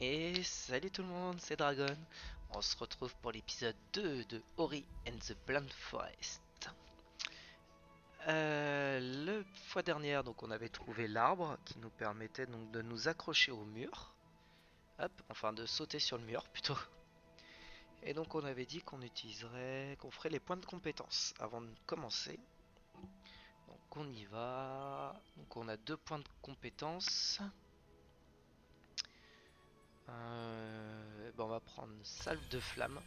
Et salut tout le monde, c'est Dragon. On se retrouve pour l'épisode 2 de Ori and the Blind Forest. La fois dernière, donc on avait trouvé l'arbre qui nous permettait donc de nous accrocher au mur. Hop, enfin de sauter sur le mur plutôt. Et donc on avait dit qu'on ferait les points de compétence avant de commencer. Donc on y va. Donc on a deux points de compétence. On va prendre salve de flamme.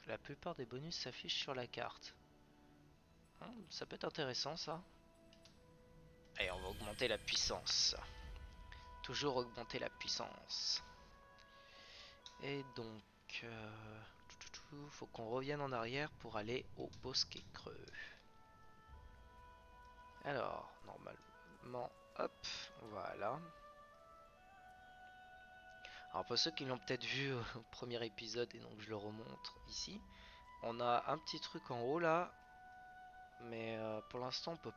La plupart des bonus s'affichent sur la carte. Ça peut être intéressant ça. Allez, on va augmenter la puissance. Toujours augmenter la puissance. Et donc, faut qu'on revienne en arrière pour aller au bosquet creux. Alors, normalement, hop, voilà. Alors pour ceux qui l'ont peut-être vu au premier épisode et donc je le remontre ici, on a un petit truc en haut là, mais pour l'instant on peut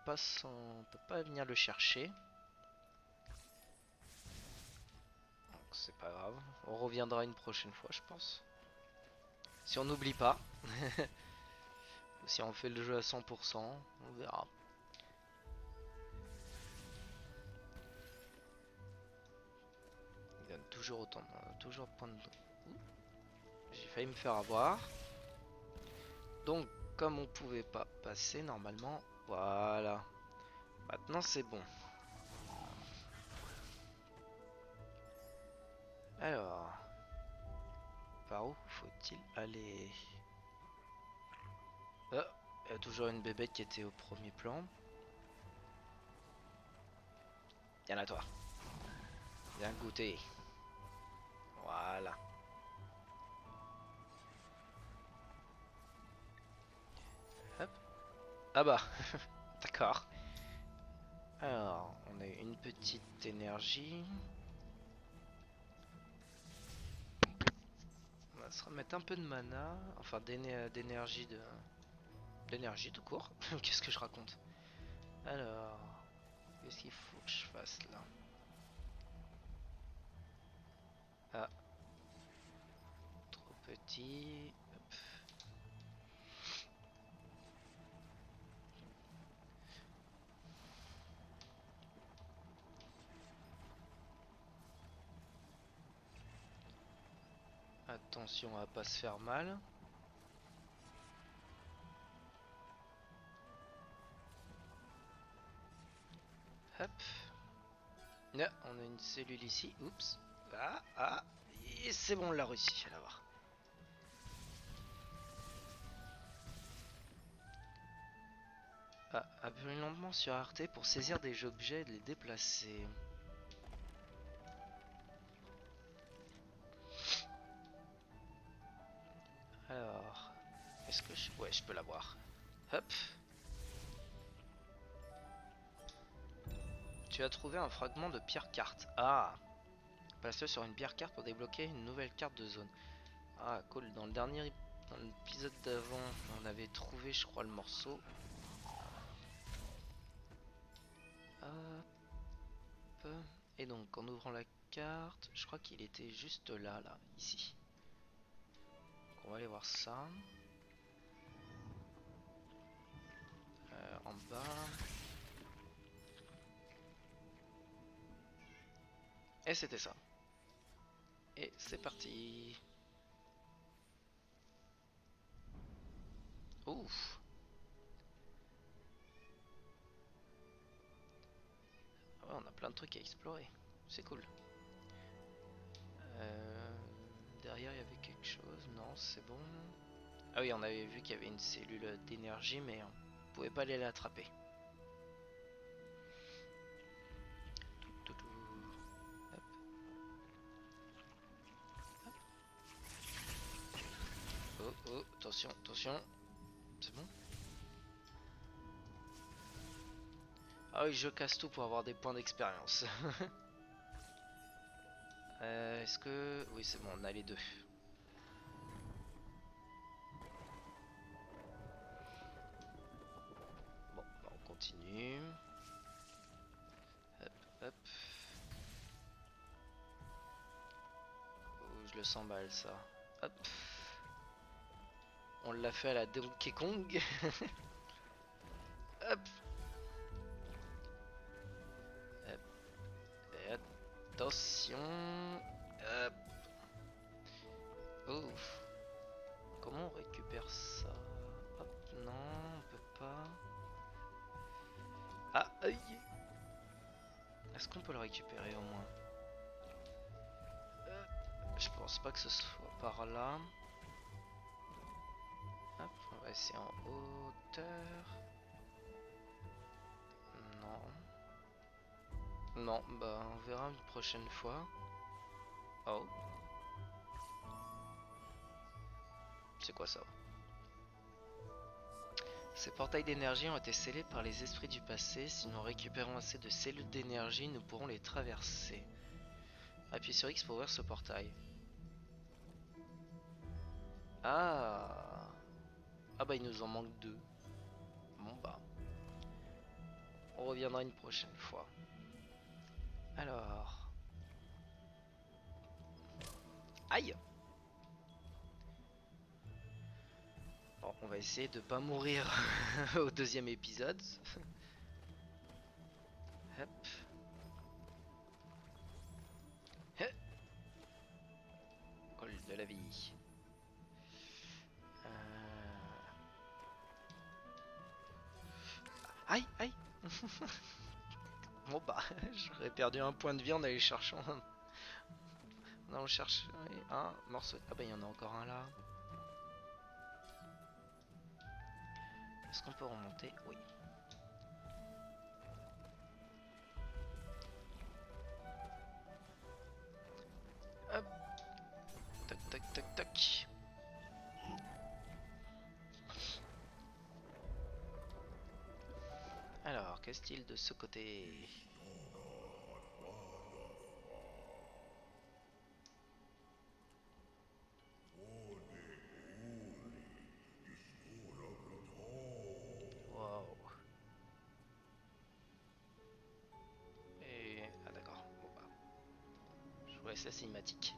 pas venir le chercher. Donc c'est pas grave, on reviendra une prochaine fois je pense. Si on n'oublie pas, ou si on fait le jeu à 100%, on verra. Il donne toujours autant, toujours point de... J'ai failli me faire avoir. Donc comme on pouvait pas passer normalement, voilà. Maintenant c'est bon. Alors, par où faut-il aller? Oh, il y a toujours une bébête qui était au premier plan. Viens là toi. Viens goûter. Voilà. Hop. Ah bah. D'accord. Alors, on a une petite énergie. On va se remettre un peu de mana. Enfin, d'énergie de... D'énergie tout court. Qu'est-ce que je raconte? Alors... Qu'est-ce qu'il faut que je fasse là? Ah. Trop petit. Hop. Attention à pas se faire mal. Hop. Là, on a une cellule ici. Oups. Ah. Et c'est bon, on l'a réussi à l'avoir. Ah, appuie lentement sur RT pour saisir des objets et de les déplacer. Alors, est-ce que je... Ouais, je peux l'avoir. Hop. Tu as trouvé un fragment de pierre carte. Ah. Passe-le sur une pierre carte pour débloquer une nouvelle carte de zone. Ah, cool. Dans l'épisode d'avant, on avait trouvé, je crois, le morceau. Hop. Et donc, en ouvrant la carte, je crois qu'il était juste là, ici. Donc, on va aller voir ça. En bas. Et c'était ça. Et c'est parti. Ouf. Ah ouais, on a plein de trucs à explorer. C'est cool. Euh, Derrière, il y avait quelque chose. Non, c'est bon. Ah oui, on avait vu qu'il y avait une cellule d'énergie, mais on pouvait pas aller l'attraper. Hop. Oh, attention. C'est bon? Ah oui, je casse tout pour avoir des points d'expérience. Est-ce que... Oui, c'est bon, on a les deux. Bon, bah, on continue. le 100 balles ça. Hop. On l'a fait à la Donkey Kong. Hop. Hop. Et attention. Hop. Ouf. Comment on récupère ça? Hop, non, on peut pas. Ah, aïe. Est-ce qu'on peut le récupérer au moins? Je pense pas que ce soit par là. Hop, on va essayer en hauteur. Non. Non, bah on verra une prochaine fois. Oh. C'est quoi ça? Ces portails d'énergie ont été scellés par les esprits du passé. Si nous récupérons assez de cellules d'énergie, nous pourrons les traverser. Appuie sur X pour ouvrir ce portail. Ah. Ah bah il nous en manque 2. Bon bah. On reviendra une prochaine fois. Alors. Aïe. Bon, on va essayer de pas mourir au deuxième épisode. Hop. Hop. Col de la vie. Aïe, aïe. Bon bah, j'aurais perdu un point de vie en allant chercher un morceau. Ah bah il y en a encore un là. Est-ce qu'on peut remonter? Oui. Hop. Tac, tac, tac, tac. Alors, qu'est-ce-t-il de ce côté? Wow. Et... Ah d'accord. Bon bah. Je vous laisse la cinématique.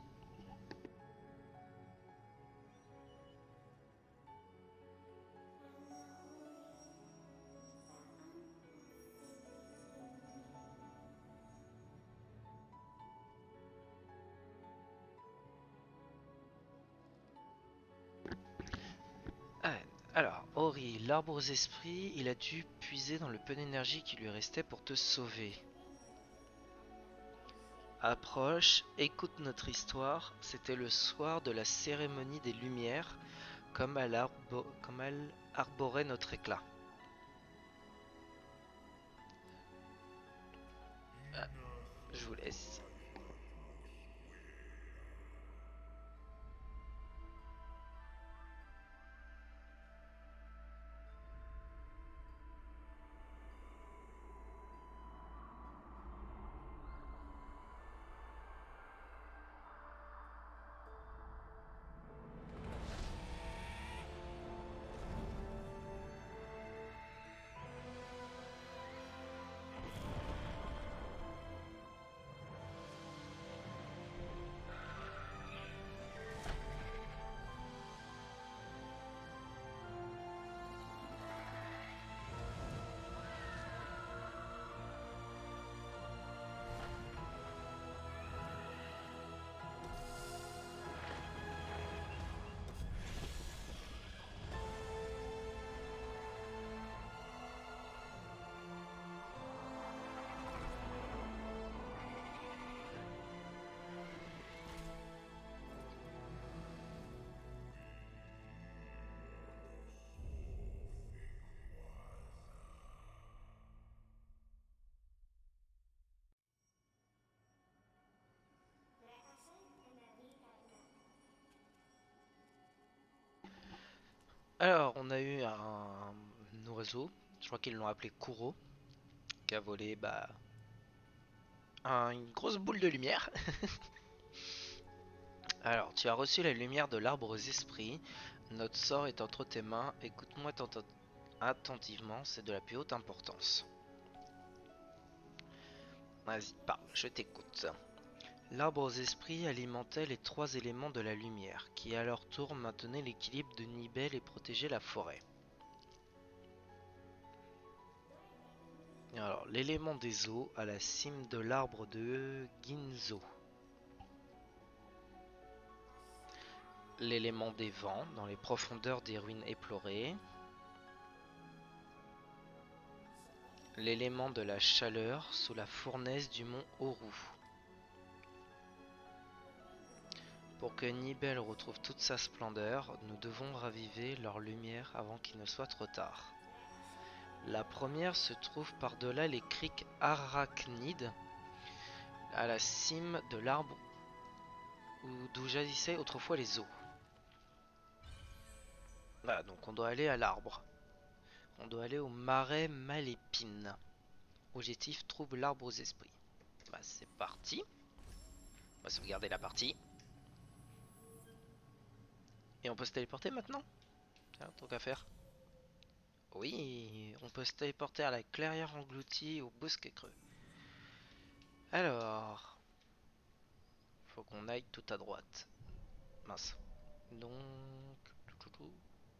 Ah, alors, Ori, l'arbre aux esprits, il a dû puiser dans le peu d'énergie qui lui restait pour te sauver. Approche, écoute notre histoire. C'était le soir de la cérémonie des Lumières, comme elle arborait notre éclat. Ah, je vous laisse. Alors, on a eu un oiseau, je crois qu'ils l'ont appelé Kuro, qui a volé bah, une grosse boule de lumière. Alors, tu as reçu la lumière de l'arbre aux esprits. Notre sort est entre tes mains. Écoute-moi attentivement, c'est de la plus haute importance. Vas-y, parle, je t'écoute. L'arbre aux esprits alimentait les trois éléments de la lumière, qui à leur tour maintenaient l'équilibre de Nibel et protégeaient la forêt. Alors, l'élément des eaux à la cime de l'arbre de Ginzo. L'élément des vents dans les profondeurs des ruines éplorées. L'élément de la chaleur sous la fournaise du mont Oru. Pour que Nibel retrouve toute sa splendeur, nous devons raviver leur lumière avant qu'il ne soit trop tard. La première se trouve par-delà les criques arachnides, à la cime de l'arbre d'où jaillissaient autrefois les eaux. Voilà, donc on doit aller à l'arbre. On doit aller au marais Malépine. Objectif, trouve l'arbre aux esprits. Bah c'est parti. On va sauvegarder la partie. Et on peut se téléporter maintenant? Tiens, tant qu'à faire. Oui, on peut se téléporter à la clairière engloutie au bosquet creux. Alors, faut qu'on aille tout à droite. Mince. Donc,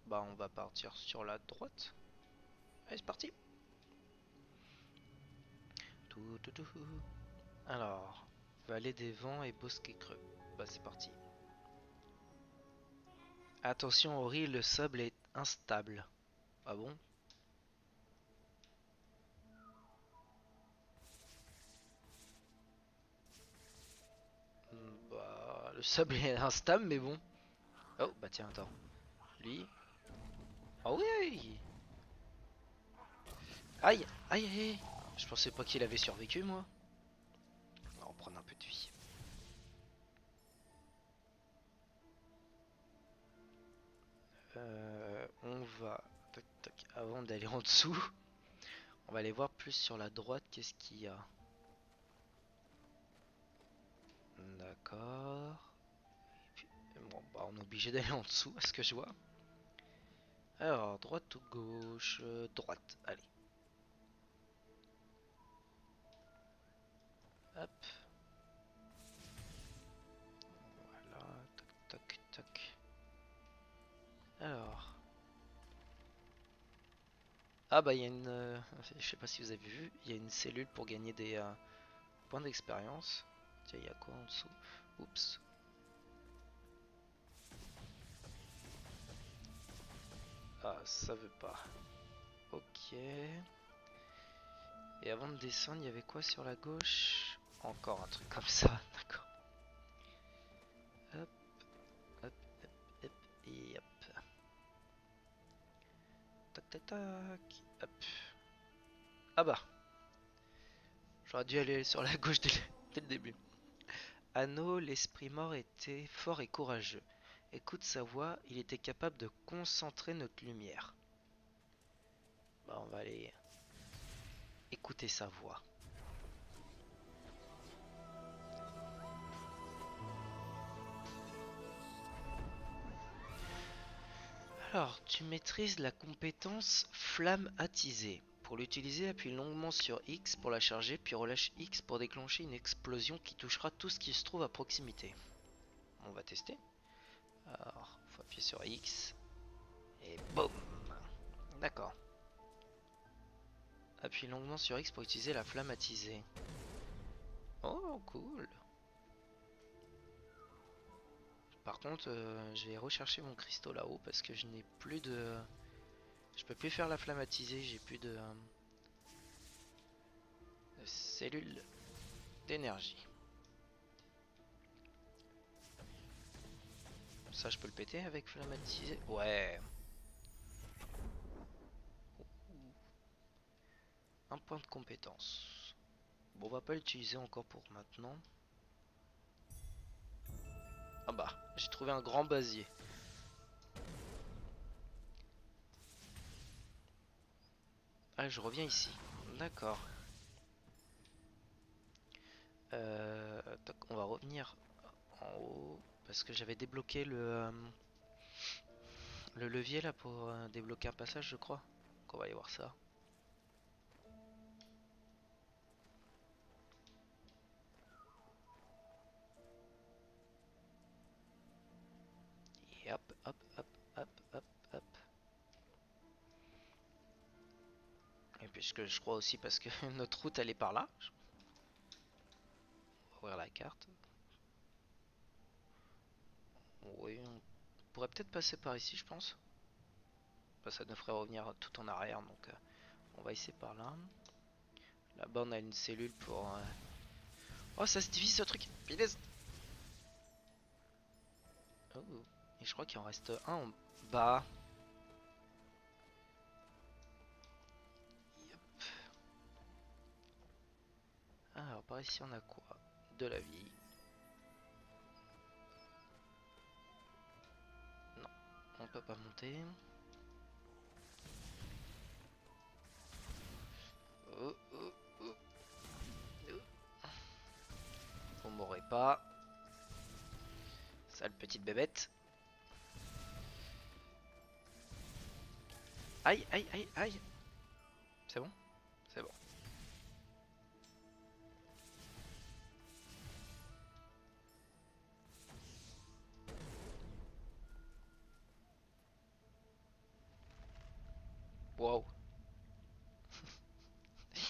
bah on va partir sur la droite. Allez, c'est parti. Alors, vallée des vents et bosquet creux. Bah c'est parti. Attention Ori, le sable est instable. Ah bon? Bah le sable est instable mais bon. Oh bah tiens attends. Lui. Ah oui. Aïe, aïe, aïe. Je pensais pas qu'il avait survécu moi. On va reprendre un peu de vie. On va... Tac, tac. Avant d'aller en dessous, on va aller voir plus sur la droite qu'est-ce qu'il y a. D'accord. Bon bah on est obligé d'aller en dessous à ce que je vois. Alors droite ou gauche? Droite, allez. Hop. Voilà, tac tac tac. Alors. Ah bah il y a une... je sais pas si vous avez vu, il y a une cellule pour gagner des points d'expérience. Tiens, il y a quoi en dessous? Oups. Ah, ça veut pas. Ok. Et avant de descendre, il y avait quoi sur la gauche? Encore un truc comme ça, d'accord. Hop, hop, hop, hop, et hop. Tac, tac, tac. Hop. Ah bah. J'aurais dû aller sur la gauche dès le début. Anno, l'esprit mort était fort et courageux. Écoute sa voix, il était capable de concentrer notre lumière. Bah, on va aller écouter sa voix. Alors, tu maîtrises la compétence flamme attisée. Pour l'utiliser, appuie longuement sur X pour la charger, puis relâche X pour déclencher une explosion qui touchera tout ce qui se trouve à proximité. On va tester. Alors, faut appuyer sur X. Et boum. D'accord. Appuie longuement sur X pour utiliser la flamme attisée. Oh, cool. Par contre, je vais rechercher mon cristaux là-haut parce que je n'ai plus de... Je peux plus faire la flamme attisée, j'ai plus de cellules d'énergie. Ça, je peux le péter avec flamme attisée? Ouais. Un point de compétence. Bon, on va pas l'utiliser encore pour maintenant. Ah bah, j'ai trouvé un grand basier. Ah, je reviens ici. D'accord. On va revenir en haut. Parce que j'avais débloqué le levier là pour débloquer un passage, je crois. Donc on va aller voir ça. Et hop, hop, hop, hop, hop, hop. Et puisque je crois aussi parce que notre route elle est par là. On va ouvrir la carte. Oui, on pourrait peut-être passer par ici, je pense. Bah, ça nous ferait revenir tout en arrière, donc on va essayer par là. Là-bas, on a une cellule pour. Oh, ça se divise ce truc! Punaise! Oh. Et je crois qu'il en reste un en bas. Yep. Alors, par ici, on a quoi? De la vie. Non, on peut pas monter. Oh, oh, oh, oh. Vous m'aurez pas. Sale petite bébête. Aïe, aïe, aïe, aïe. C'est bon? C'est bon. Wow.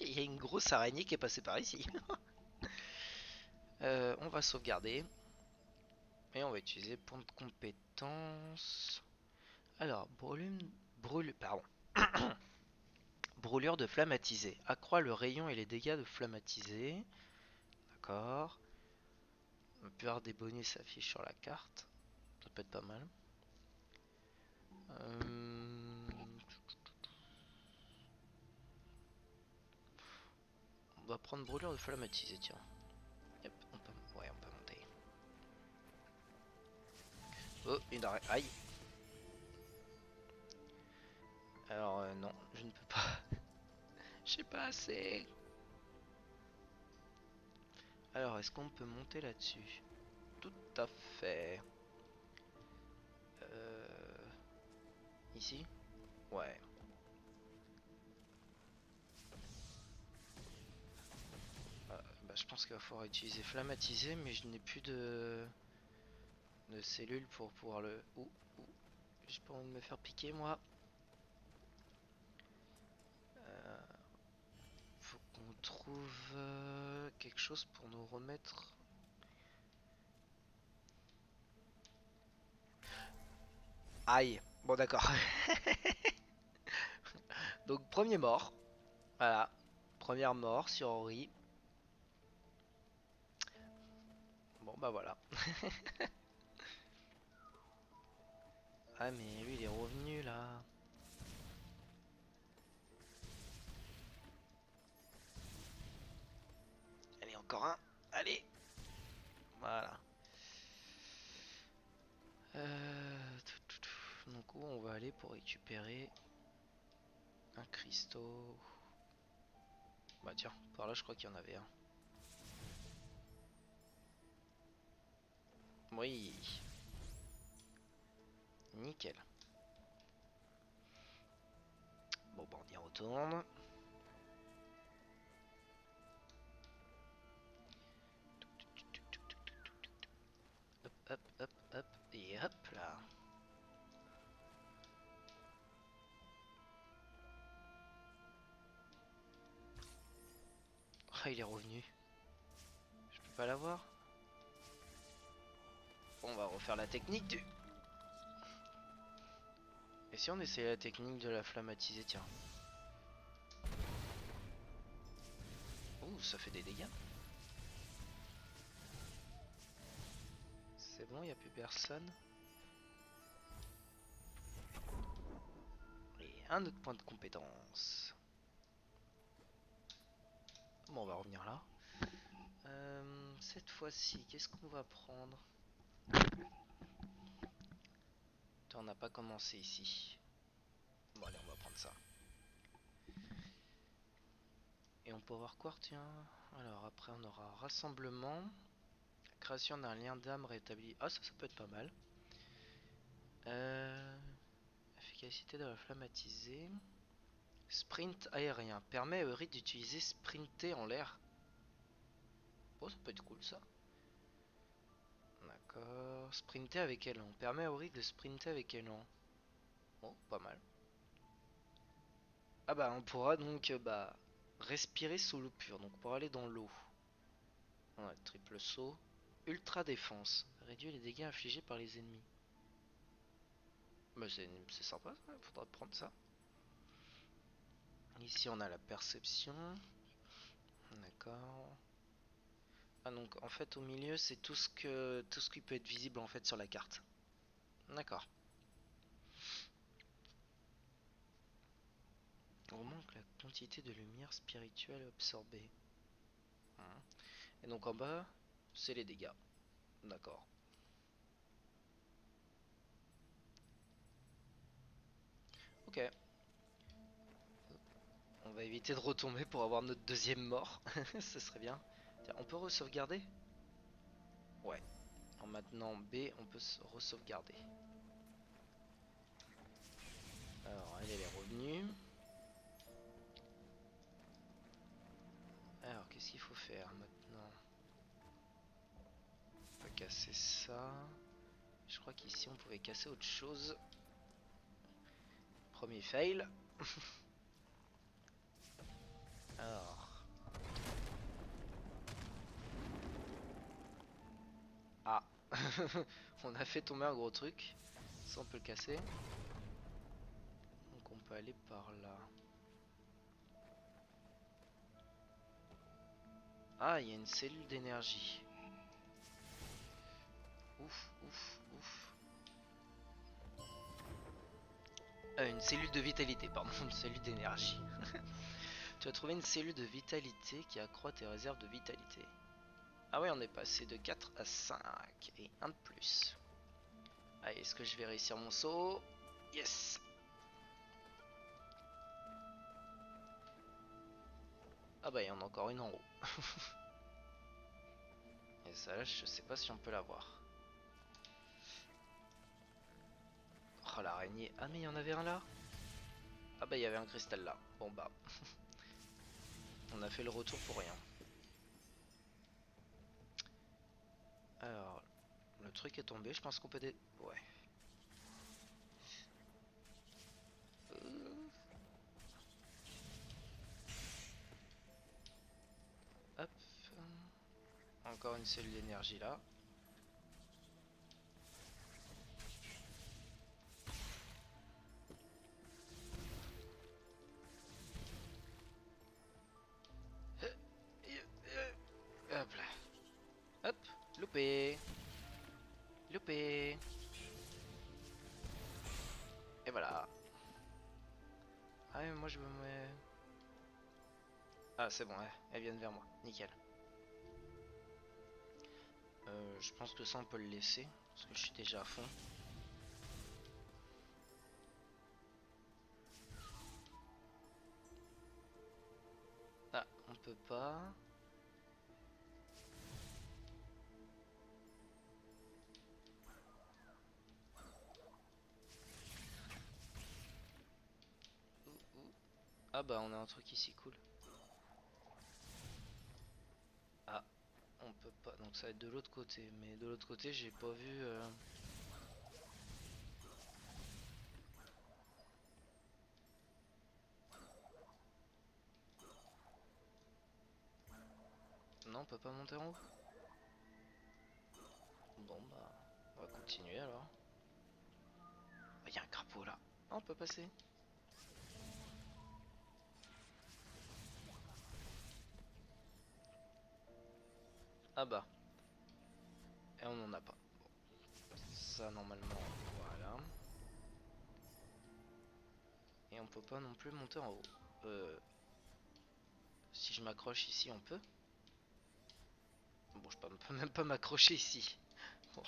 Il y a une grosse araignée qui est passée par ici. On va sauvegarder. Et on va utiliser point de compétence. Alors, pardon. Brûlure de flammatisé. Accroît le rayon et les dégâts de flammatisé. D'accord. La plupart des bonus s'affichent sur la carte. Ça peut être pas mal. On va prendre brûlure de flammatisé, tiens. Yep, ouais, on peut monter. Oh, une arrêt. Aïe. Alors, non, je ne peux pas. J'ai pas assez. Alors, est-ce qu'on peut monter là-dessus? Tout à fait. Ici? Ouais. Bah, je pense qu'il va falloir utiliser flammatisé, mais je n'ai plus de cellules pour pouvoir le... Ouh, ouh. J'ai pas envie de me faire piquer, moi. Faut qu'on trouve quelque chose pour nous remettre... Aïe. Bon, d'accord. Donc, premier mort. Voilà. Première mort sur Ori. Bon, bah voilà. Ah, mais lui, il est revenu, là. Allez, encore un. Allez. Voilà. Donc, où on va aller pour récupérer un cristaux? Bah tiens, par là je crois qu'il y en avait un. Oui. Nickel. Bon bah on y retourne. Hop, hop, hop, hop. Et hop là. Ah, il est revenu. Je peux pas l'avoir. Bon, on va refaire la technique du... Et si on essayait la technique de la flammatisée, tiens. Ouh, ça fait des dégâts. C'est bon, il n'y a plus personne. Et un autre point de compétence. Bon, on va revenir là. Cette fois-ci, qu'est-ce qu'on va prendre? On n'a pas commencé ici. Bon, allez, on va prendre ça. Et on peut voir quoi, tiens. Alors, après, on aura rassemblement. Création d'un lien d'âme rétabli. Ah, ça peut être pas mal. Efficacité de la flammatisée. Sprint aérien. Permet au rite d'utiliser sprinter en l'air. Oh, ça peut être cool ça. D'accord. Sprinter avec élan. Permet à Ori de sprinter avec élan. Bon, pas mal. Ah bah on pourra donc respirer sous l'eau pure. Donc pour aller dans l'eau. Ouais, triple saut. Ultra défense. Réduit les dégâts infligés par les ennemis. Bah c'est sympa ça, faudra prendre ça. Ici on a la perception. D'accord. Ah donc en fait au milieu c'est tout ce qui peut être visible en fait sur la carte. D'accord. Augmente la quantité de lumière spirituelle absorbée. Et donc en bas, c'est les dégâts. D'accord. Ok. On va éviter de retomber pour avoir notre deuxième mort. Ce serait bien. Tiens, on peut re-sauvegarder? Ouais. En maintenant B, on peut se re-sauvegarder. Alors, elle est revenue. Alors, qu'est-ce qu'il faut faire maintenant? On peut casser ça. Je crois qu'ici, on pouvait casser autre chose. Premier fail. Alors. Ah. On a fait tomber un gros truc. Ça, on peut le casser. Donc, on peut aller par là. Ah, il y a une cellule d'énergie. Ouf, ouf, ouf. Une cellule de vitalité, pardon, une cellule d'énergie. Tu as trouvé une cellule de vitalité qui accroît tes réserves de vitalité. Ah ouais, on est passé de 4 à 5 et un de plus. Allez, est-ce que je vais réussir mon saut? Yes! Ah bah, il y en a encore une en haut. Et ça, là, je sais pas si on peut l'avoir. Oh, l'araignée. Ah, mais il y en avait un là? Ah bah, il y avait un cristal là. Bon bah, on a fait le retour pour rien. Alors, le truc est tombé, je pense qu'on peut Ouais. Euh, Hop. Encore une cellule d'énergie là. Hop là. Hop. Loupé. Loupé. Et voilà. Ah ouais, moi je me mets... Ah c'est bon, ouais. Elles viennent vers moi. Nickel. Je pense que ça on peut le laisser. Parce que je suis déjà à fond. Ah, on peut pas. Ouh. Ah bah on a un truc ici cool. Ah, on peut pas. Donc ça va être de l'autre côté. Mais de l'autre côté j'ai pas vu... Non, on peut pas monter en haut. Bon bah, on va continuer alors. Il y a un crapaud là. Ah, on peut passer. Ah bah. Et on en a pas. Bon. Ça normalement, voilà. Et on peut pas non plus monter en haut. Si je m'accroche ici, on peut. Bon, je peux même pas m'accrocher ici. Bon.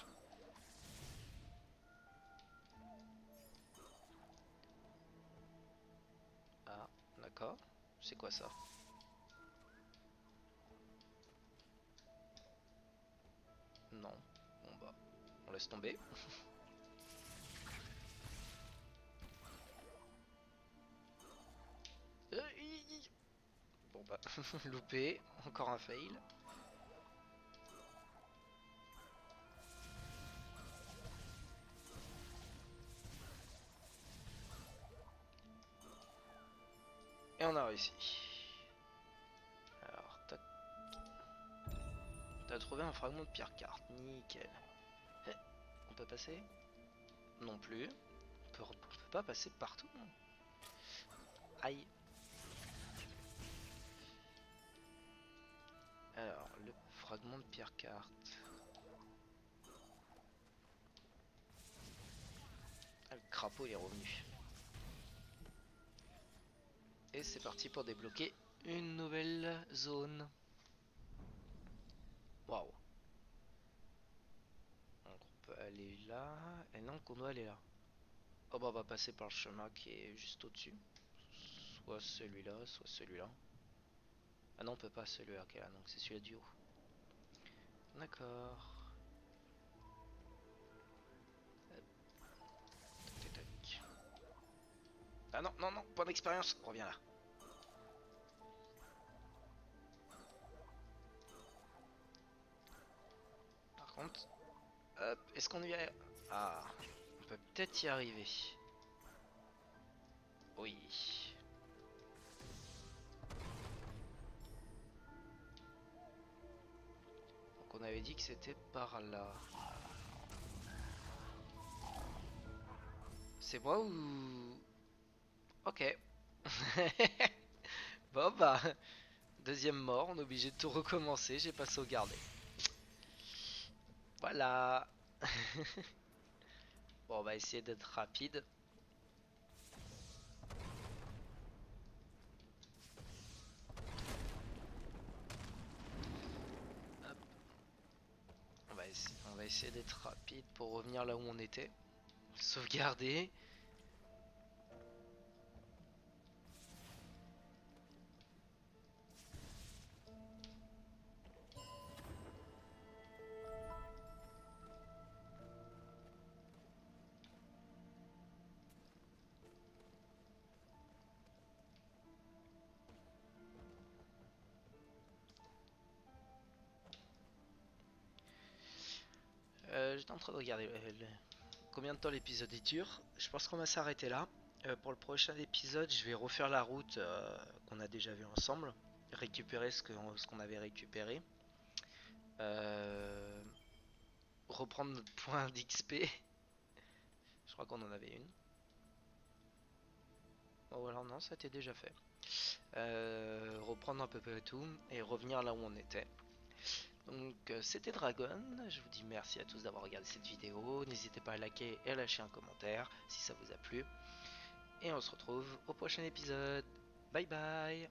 Ah, d'accord. C'est quoi ça? Non. Bon bah, on laisse tomber. Bon bah, loupé. Encore un fail. Et on a réussi. Alors, tac. T'as trouvé un fragment de pierre carte. Nickel. Eh, on peut passer? Non plus. On peut pas passer partout. Aïe. Alors, le fragment de pierre carte. Ah, le crapaud il est revenu. Et c'est parti pour débloquer une nouvelle zone. Waouh. Donc on peut aller là. Et non, qu'on doit aller là. Oh bah on va passer par le chemin qui est juste au-dessus. Soit celui-là, soit celui-là. Ah non, on peut pas celui-là qui est là, donc c'est celui-là du haut. D'accord. Tac, tac, tac. Ah non, non, non, pas d'expérience. Reviens là. Par contre, hop, est-ce qu'on y arrive? Ah, on peut peut-être y arriver. Oui. Donc on avait dit que c'était par là. C'est moi ou... Ok. Bon bah, deuxième mort, on est obligé de tout recommencer, j'ai pas sauvegardé. Voilà. Bon, on va essayer d'être rapide. Hop. On va essayer d'être rapide pour revenir là où on était. Sauvegarder. J'étais en train de regarder combien de temps l'épisode dure. Je pense qu'on va s'arrêter là. Pour le prochain épisode, je vais refaire la route qu'on a déjà vue ensemble. Récupérer ce qu'on avait récupéré. Euh, Reprendre notre point d'XP. Je crois qu'on en avait une. Oh alors non, ça a été déjà fait. Reprendre à peu près tout et revenir là où on était. Donc c'était Dragon, je vous dis merci à tous d'avoir regardé cette vidéo, n'hésitez pas à liker et à lâcher un commentaire si ça vous a plu. Et on se retrouve au prochain épisode. Bye bye.